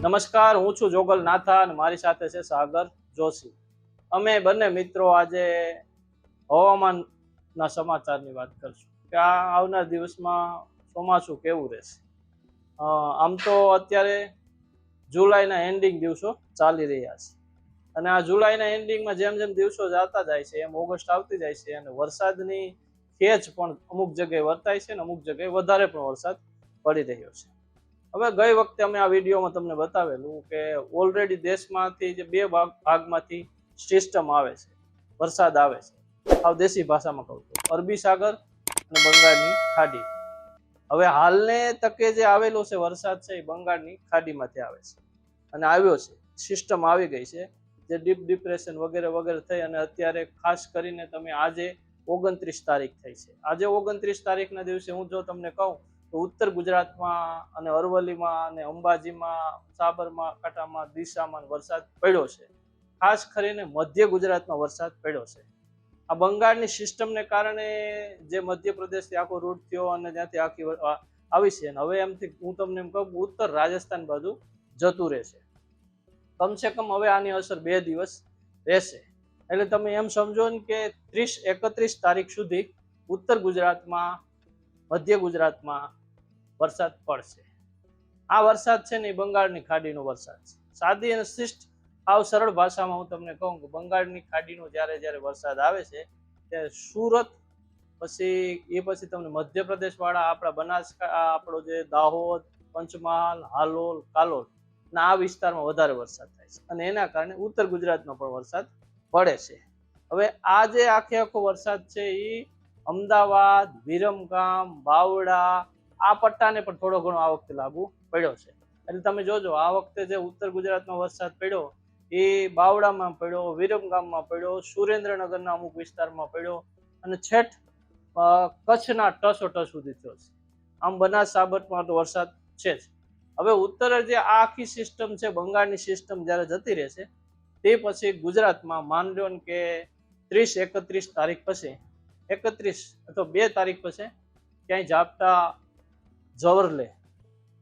નમસ્કાર, હું છું જોગલ નાથા અને મારી સાથે છે સાગર જોશી. અમે બંને મિત્રો આજે હવામાનના સમાચારની વાત કરશું કે આ આવનાર દિવસમાં ચોમાસું કેવું રહેશે. આમ તો અત્યારે જુલાઈના એન્ડિંગ દિવસો ચાલી રહ્યા છે અને આ જુલાઈના એન્ડિંગમાં જેમ જેમ દિવસો જતા જાય છે એમ ઓગસ્ટ આવતી જાય છે અને વરસાદની ખેંચ પણ અમુક જગ્યાએ વર્તાય છે અને અમુક જગ્યાએ વધારે પણ વરસાદ પડી રહ્યો છે. હવે ગઈ વખતે અમે આ વિડીયોમાં તમને બતાવેલું કે ઓલરેડી દેશમાંથી જે બે ભાગમાંથી સિસ્ટમ આવે છે, વરસાદ આવે છે. આવ દેશી ભાષામાં કહું તો અરબી સાગર અને બંગાળની ખાડી. હવે હાલને તકે જે આવેલો છે વરસાદ છે એ બંગાળની ખાડીમાંથી આવે છે અને આવ્યો છે, સિસ્ટમ આવી ગઈ છે જે ડીપ ડિપ્રેશન વગેરે વગેરે થઈ અને અત્યારે ખાસ કરીને તમે આજે 29 તારીખ થઈ છે. આજે 29 તારીખના દિવસે હું જો તમને કહું તો ઉત્તર ગુજરાતમાં અને અરવલ્લીમાં અને અંબાજીમાં, સાબરકાંઠામાં, ડીસામાં વરસાદ પડ્યો છે. ખાસ કરીને મધ્ય ગુજરાતમાં વરસાદ પડ્યો છે. આ બંગાળની સિસ્ટમને કારણે જે મધ્યપ્રદેશથી આખો રૂટ થયો અને ત્યાંથી આખી આવી છે અને હવે એમથી હું તમને એમ કહું ઉત્તર રાજસ્થાન બાજુ જતું રહેશે. કમસે કમ હવે આની અસર 2 દિવસ રહેશે. એટલે તમે એમ સમજો ને કે 30-31 તારીખ સુધી ઉત્તર ગુજરાતમાં, મધ્ય ગુજરાતમાં વરસાદ પડશે. આ વરસાદ છે ને એ બંગાળની ખાડીનો વરસાદ છે. સાદી અને શિષ્ટ આવ સરળ ભાષામાં હું તમને કહું કે બંગાળની ખાડીનો જ્યારે વરસાદ આવે છે ત્યારે સુરત પછી તમને મધ્યપ્રદેશ વાળા આપણા બનાસકાંઠા, આપણો જે દાહોદ, પંચમહાલ, હાલોલ, કાલોલ ના આ વિસ્તારમાં વધારે વરસાદ થાય છે અને એના કારણે ઉત્તર ગુજરાતમાં પણ વરસાદ પડે છે. હવે આ જે આખો વરસાદ છે એ અમદાવાદ, વિરમગામ, બાવડા આ પટ્ટાને પણ થોડો ઘણો આ વખતે લાગુ પડ્યો છે. એટલે તમે જોજો આ વખતે જે ઉત્તર ગુજરાતમાં વરસાદ પડ્યો એ બાવડામાં પડ્યો, વિરમગામમાં પડ્યો, સુરેન્દ્રનગરના અમુક વિસ્તારમાં પડ્યો અને છેઠ કચ્છના ટસોટસ સુધી થયો છે. આમ બનાસ સાબરકાંઠામાં તો વરસાદ છે જ. હવે ઉત્તરે જે આ આખી સિસ્ટમ છે, બંગાળની સિસ્ટમ જ્યારે જતી રહેશે તે પછી ગુજરાતમાં માન લો કે 30-31 તારીખ પછી 31 અથવા 2 તારીખ પછી ક્યાંય ઝાપટા જવરલે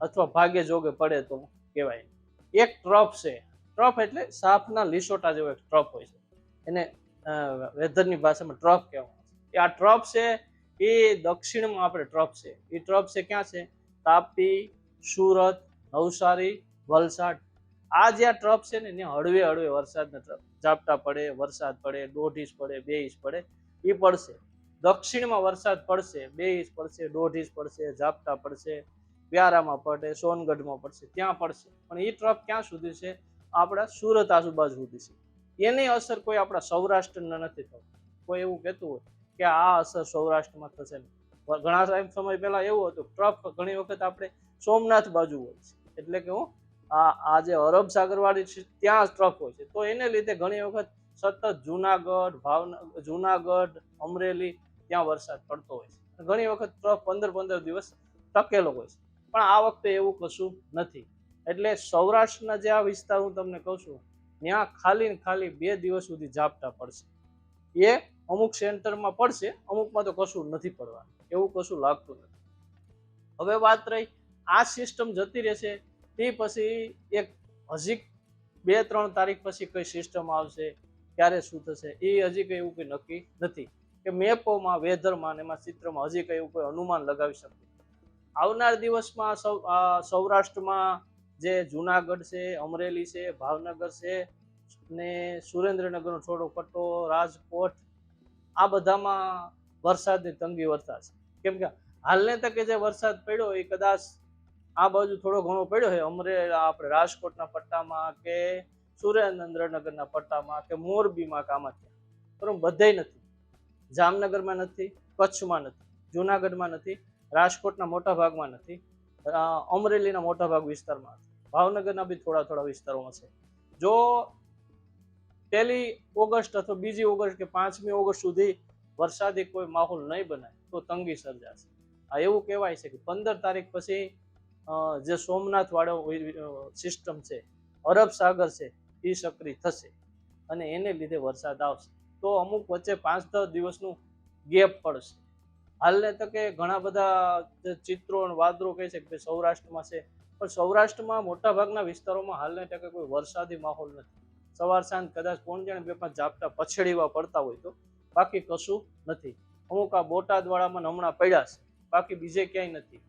અથવા ભાગ્ય જોગે પડે તો કહેવાય. એક ટ્રફ છે, ટ્રફ એટલે સાપના લીસોટા જેવો એક ટ્રફ હોય છે, એને વેધરની ભાષામાં ટ્રફ કહેવામાં આવે છે. આ ટ્રફ છે એ દક્ષિણમાં આપણે ટ્રફ છે. એ ટ્રફ છે ક્યાં છે? તાપી, સુરત, નવસારી, વલસાડ. આ જે આ ટ્રફ છે ને ત્યાં હળવે હળવે વરસાદના ઝાપટા પડે, વરસાદ પડે, 1.5 ઇંચ પડે, 2 ઇંચ પડે, એ પડશે. દક્ષિણમાં વરસાદ પડશે, 2 ઇંચ પડશે, 1.5 ઇંચ પડશે, ઝાપટા પડશે, વ્યારામાં પડે, સોનગઢમાં પડશે, ત્યાં પડશે. પણ એ ટ્રફ ક્યાં સુધી છે? આપણા સુરત આજુબાજુ સુધી છે. એની અસર કોઈ આપણા સૌરાષ્ટ્રના નથી થતી. કોઈ એવું કહેતું હોય કે આ અસર સૌરાષ્ટ્રમાં થશે ને. ઘણા સમય પહેલા એવું હતું, ટ્રફ ઘણી વખત આપણે સોમનાથ બાજુ હોય છે, એટલે કે હું આ જે અરબ સાગર વાળી ત્યાં ટ્રફ હોય છે, તો એને લીધે ઘણી વખત સતત જુનાગઢ, અમરેલી ત્યાં વરસાદ પડતો હોય છે. ઘણી વખત ટ્રફ 15-15 દિવસ ટકેલો હોય છે. પણ આ વખતે એવું કશું નથી. એટલે સૌરાષ્ટ્રના જે આ વિસ્તાર હું તમને કહું છું ત્યાં ખાલી ને ખાલી 2 દિવસ સુધી ઝાપટા પડશે. એ અમુક સેન્ટરમાં પડશે, અમુકમાં તો કશું નથી પડવાનું, એવું કશું લાગતું નથી. હવે વાત રહી આ સિસ્ટમ જતી રહેશે તે પછી એક હજી 2-3 તારીખ પછી કઈ સિસ્ટમ આવશે, ક્યારે શું થશે એ હજી કઈ એવું કઈ નક્કી નથી કે મેપોમાં, વેધરમાં એમાં ચિત્રમાં હજી કઈ એવું કોઈ અનુમાન લગાવી શકે. આવનાર દિવસમાં સૌરાષ્ટ્રમાં જે જુનાગઢ છે, અમરેલી છે, ભાવનગર છે ને સુરેન્દ્રનગરનો થોડો પટ્ટો, રાજકોટ, આ બધામાં વરસાદની તંગી વર્તાશે. કેમ કે હાલને તકે જે વરસાદ પડ્યો એ કદાચ આ બાજુ થોડો ઘણો પડ્યો છે અમરેલી, આપણે રાજકોટના પટ્ટામાં કે સુરેન્દ્રનગરના પટ્ટામાં કે મોરબીમાં, કામાં ત્યાં, બરાબર બધે નથી. જામનગરમાં નથી, કચ્છમાં નથી, જુનાગઢમાં નથી, રાજકોટના મોટા ભાગમાં નથી, અમરેલીના મોટા ભાગ વિસ્તારમાં નથી, ભાવનગરના બી થોડા વિસ્તારોમાં છે. જો 1 ઓગસ્ટ અથવા 2 ઓગસ્ટ કે 5મી ઓગસ્ટ સુધી વરસાદી કોઈ માહોલ નહીં બનાય તો તંગી સર્જાશે. આ એવું કહેવાય છે કે 15 તારીખ પછી જે સોમનાથ વાળો સિસ્ટમ છે, અરબ સાગર છે, એ સક્રિય થશે અને એને લીધે વરસાદ આવશે. તો અમુક વચ્ચે 5-10 દિવસનું ગેપ પડશે. હાલને તકે ઘણા બધા જે ચિત્રો અને વાદળો કહે છે કે સૌરાષ્ટ્રમાં છે, પણ સૌરાષ્ટ્રમાં મોટાભાગના વિસ્તારોમાં હાલને તકે કોઈ વરસાદી માહોલ નથી. સવાર સાંજ કદાચ કોણ જાણે 2-5 ઝાપટા પછડીવા પડતા હોય તો, બાકી કશું નથી. અમુક આ બોટાદ વાળામાં હમણાં પડ્યા છે, બાકી બીજે ક્યાંય નથી.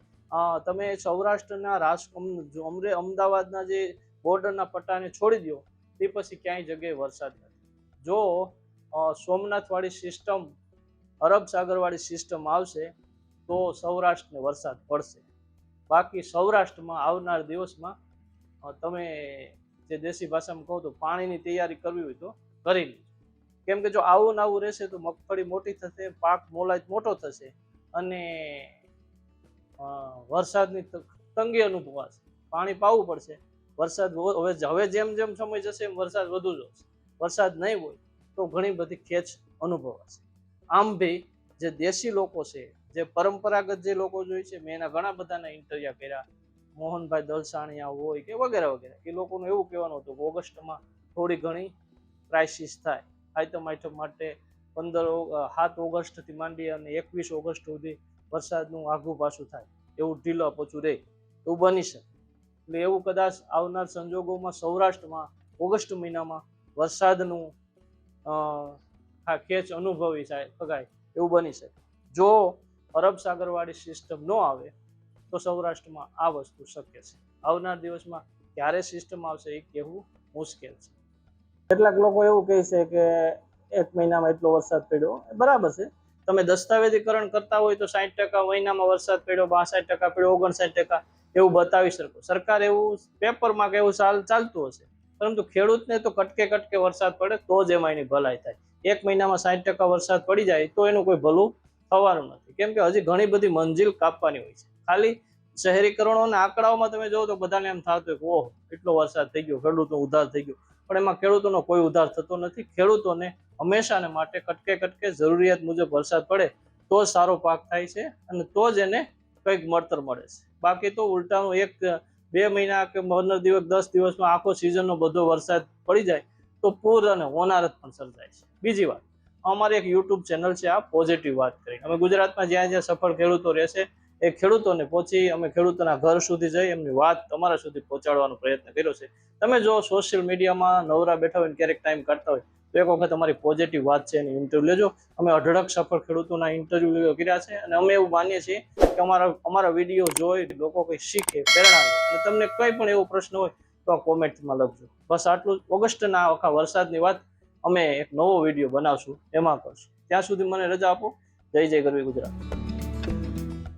તમે સૌરાષ્ટ્રના અમદાવાદના જે બોર્ડરના પટ્ટાને છોડી દો, તે પછી ક્યાંય જગ્યાએ વરસાદ નથી. જો સોમનાથ વાળી સિસ્ટમ, અરબ સાગર વાળી સિસ્ટમ આવશે તો સૌરાષ્ટ્રને વરસાદ પડશે. બાકી સૌરાષ્ટ્રમાં આવનાર દિવસમાં તમે જે દેશી ભાષામાં કહો તો પાણીની તૈયારી કરવી હોય તો કરી લેજો. કેમ કે જો આવું ને આવું રહેશે તો મગફળી મોટી થશે, પાક મોલાયત મોટો થશે અને વરસાદની તંગી અનુભવાશે. પાણી પાવું પડશે. વરસાદ હવે જેમ જેમ સમય જશે એમ વરસાદ વધુ જશે. વરસાદ નહીં હોય તો ઘણી બધી ખેંચ અનુભવાશે. આમ ભી જે દેશી લોકો છે, જે પરંપરાગત જે લોકો જોઈ છે, મેં એના ઘણા બધાના ઇન્ટરવ્યુ કર્યા, મોહનભાઈ દલસાણિયા હોય કે વગેરે વગેરે, એ લોકોનું એવું કહેવાનું હતું કે ઓગસ્ટમાં થોડી ઘણી ક્રાઇસિસ થાય. આઈટમ માટે 7 ઓગસ્ટથી માંડી અને 21 ઓગસ્ટ સુધી વરસાદનું આઘું પાછું થાય, એવું ઢીલો પોચું રહે, એવું બની શકે. એટલે એવું કદાચ આવનાર સંજોગોમાં સૌરાષ્ટ્રમાં ઓગસ્ટ મહિનામાં વરસાદનું ખેંચ અનુભવી શકાય એવું બની શકે. જો અરબ સાગરવાળી સિસ્ટમ ન આવે તો સૌરાષ્ટ્રમાં આ વસ્તુ શક્ય છે. આવનાર દિવસમાં ક્યારે સિસ્ટમ આવશે એ કહેવું મુશ્કેલ છે. કેટલાક લોકો એવું કહે છે કે 1 મહિનામાં એટલો વરસાદ પડ્યો, બરાબર છે. તમે દસ્તાવેજીકરણ કરતા હોય તો 60% મહિનામાં વરસાદ પડ્યો, 62% પડ્યો, 59% એવું બતાવી શકો. સરકાર એવું પેપરમાં કે એવું ચાલતું હશે, પરંતુ ખેડૂતને તો કટકે વરસાદ પડે તો જ એમાં એની ભલાઈ થાય. 1 મહિનામાં 60% વરસાદ પડી જાય તો એનું કોઈ ભલું થવાનું નથી. કેમ કે હજી ઘણી બધી મંજિલ કાપવાની હોય છે. ખાલી શહેરીકરણોના આંકડાઓમાં તમે જોવો તો બધાને એમ થતું હોય કે ઓહો એટલો વરસાદ થઈ ગયો, ખેડૂતનો ઉધાર થઈ ગયો, પણ એમાં ખેડૂતોનો કોઈ ઉધાર થતો નથી. ખેડૂતોને હંમેશાને માટે કટકે જરૂરિયાત મુજબ વરસાદ પડે તો જ સારો પાક થાય છે અને તો જ એને કંઈક મળતર મળે છે. બાકી તો ઉલટાનું 1-2 મહિના કે 15 દિવસ 10 દિવસમાં આખો સિઝનનો બધો વરસાદ પડી જાય તો પૂર અને હોનારત પણ સર્જાય છે. બીજી વાત, અમારી એક યુટ્યુબ ચેનલ છે આ પોઝિટિવ વાત કરીને. અમે ગુજરાતમાં જ્યાં જ્યાં સફળ ખેડૂતો રહેશે એ ખેડૂતોને પહોંચી અમે ખેડૂતોના ઘર સુધી જઈ એમની વાત તમારા સુધી પહોંચાડવાનો પ્રયત્ન કર્યો છે. તમે જો સોશિયલ મીડિયામાં નવરા બેઠા હોય ક્યારેક ટાઈમ કાઢતા હોય તો એક વખત અમારી પોઝિટિવ વાત છે એની ઇન્ટરવ્યુ લેજો. અમે 18 સફળ ખેડૂતોના ઇન્ટરવ્યુ કર્યા છે અને અમે એવું માનીએ છીએ કે અમારા વિડીયો જોઈ લોકો કંઈ શીખે, પ્રેરણા લે. અને તમને કંઈ પણ એવો પ્રશ્ન હોય તો આ કોમેન્ટમાં લખજો. બસ આટલું. ઓગસ્ટના આખા વરસાદની વાત અમે એક નવો વિડીયો બનાવશું, એમાં કરશું. ત્યાં સુધી મને રજા આપો. જય જય ગરવી ગુજરાત.